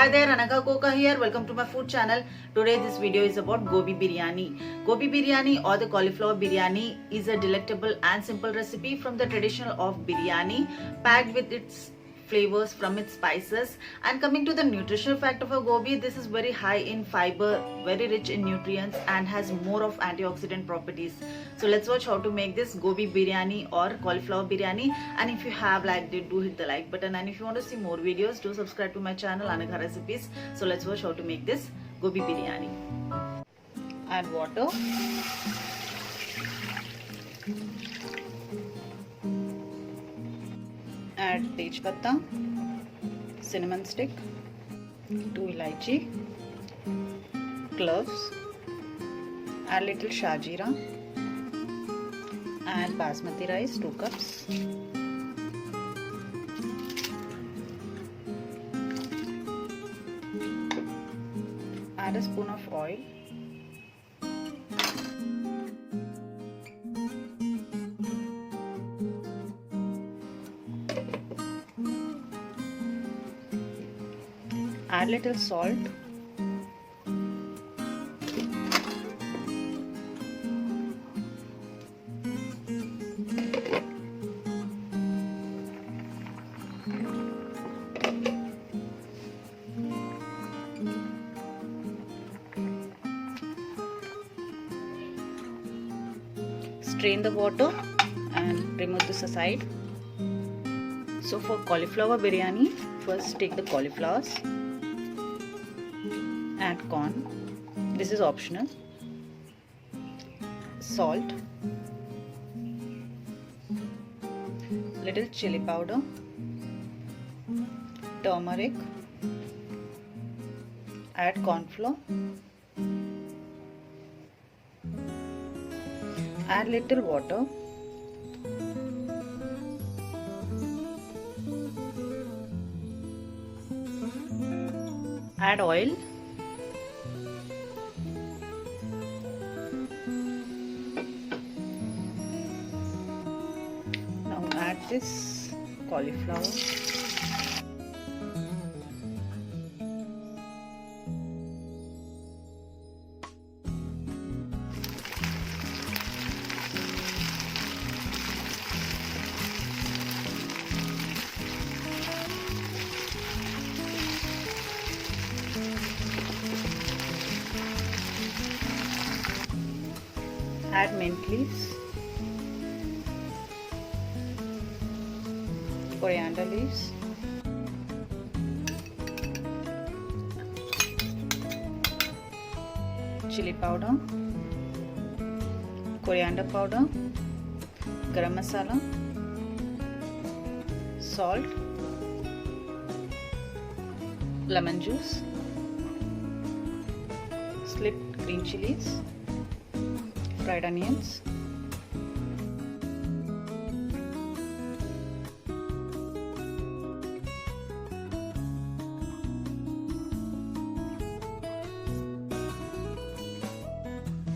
Hi there, Anagha Koka here. Welcome to my food channel. Today this video is about Gobi Biryani. Gobi Biryani or the cauliflower biryani is a delectable and simple recipe from the tradition of biryani, packed with its flavors from its spices. And coming to the nutritional fact of a gobi, this is very high in fiber, very rich in nutrients, and has more of antioxidant properties. So let's watch how to make this gobi biryani or cauliflower biryani. And if you have liked it, do hit the like button, and if you want to see more videos, do subscribe to my channel Anagha Recipes. So let's watch how to make this gobi biryani. Add water. Add tej patta, cinnamon stick, 2 elaichi, cloves, add little shajira, add basmati rice 2 cups, add a spoon of oil, add little salt, strain the water and remove this aside. So for cauliflower biryani, first take the cauliflowers, add corn, this is optional, salt, little chili powder, turmeric, add corn flour, add little water, add oil, now add this cauliflower, add mint leaves, coriander leaves, chili powder, coriander powder, garam masala, salt, lemon juice, sliced green chilies, fried onions,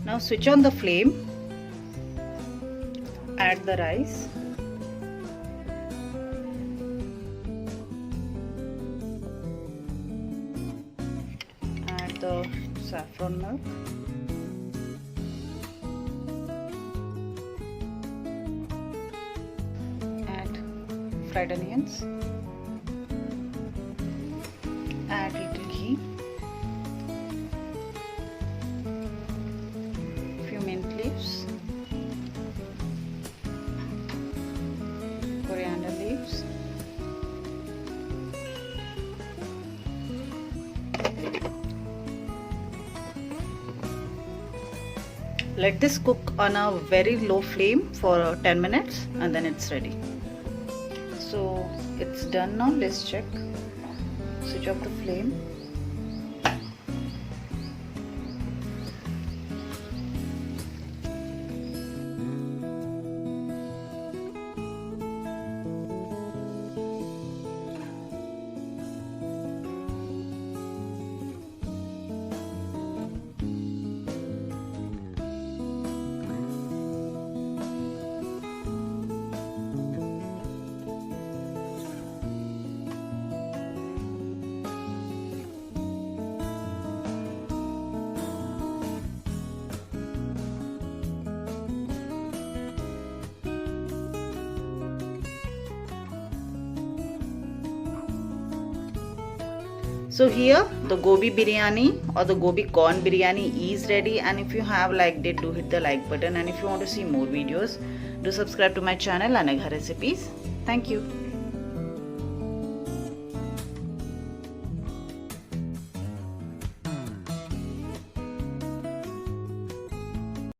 now switch on the flame, add the rice, add the saffron milk, fried onions, add little ghee, few mint leaves, coriander leaves, let this cook on a very low flame for 10 minutes and then it's ready. So it's done now, let's check. Switch off the flame. So here the gobi biryani or the gobi corn biryani is ready, and if you have liked it, do hit the like button, and if you want to see more videos, do subscribe to my channel Anagha Recipes. Thank you.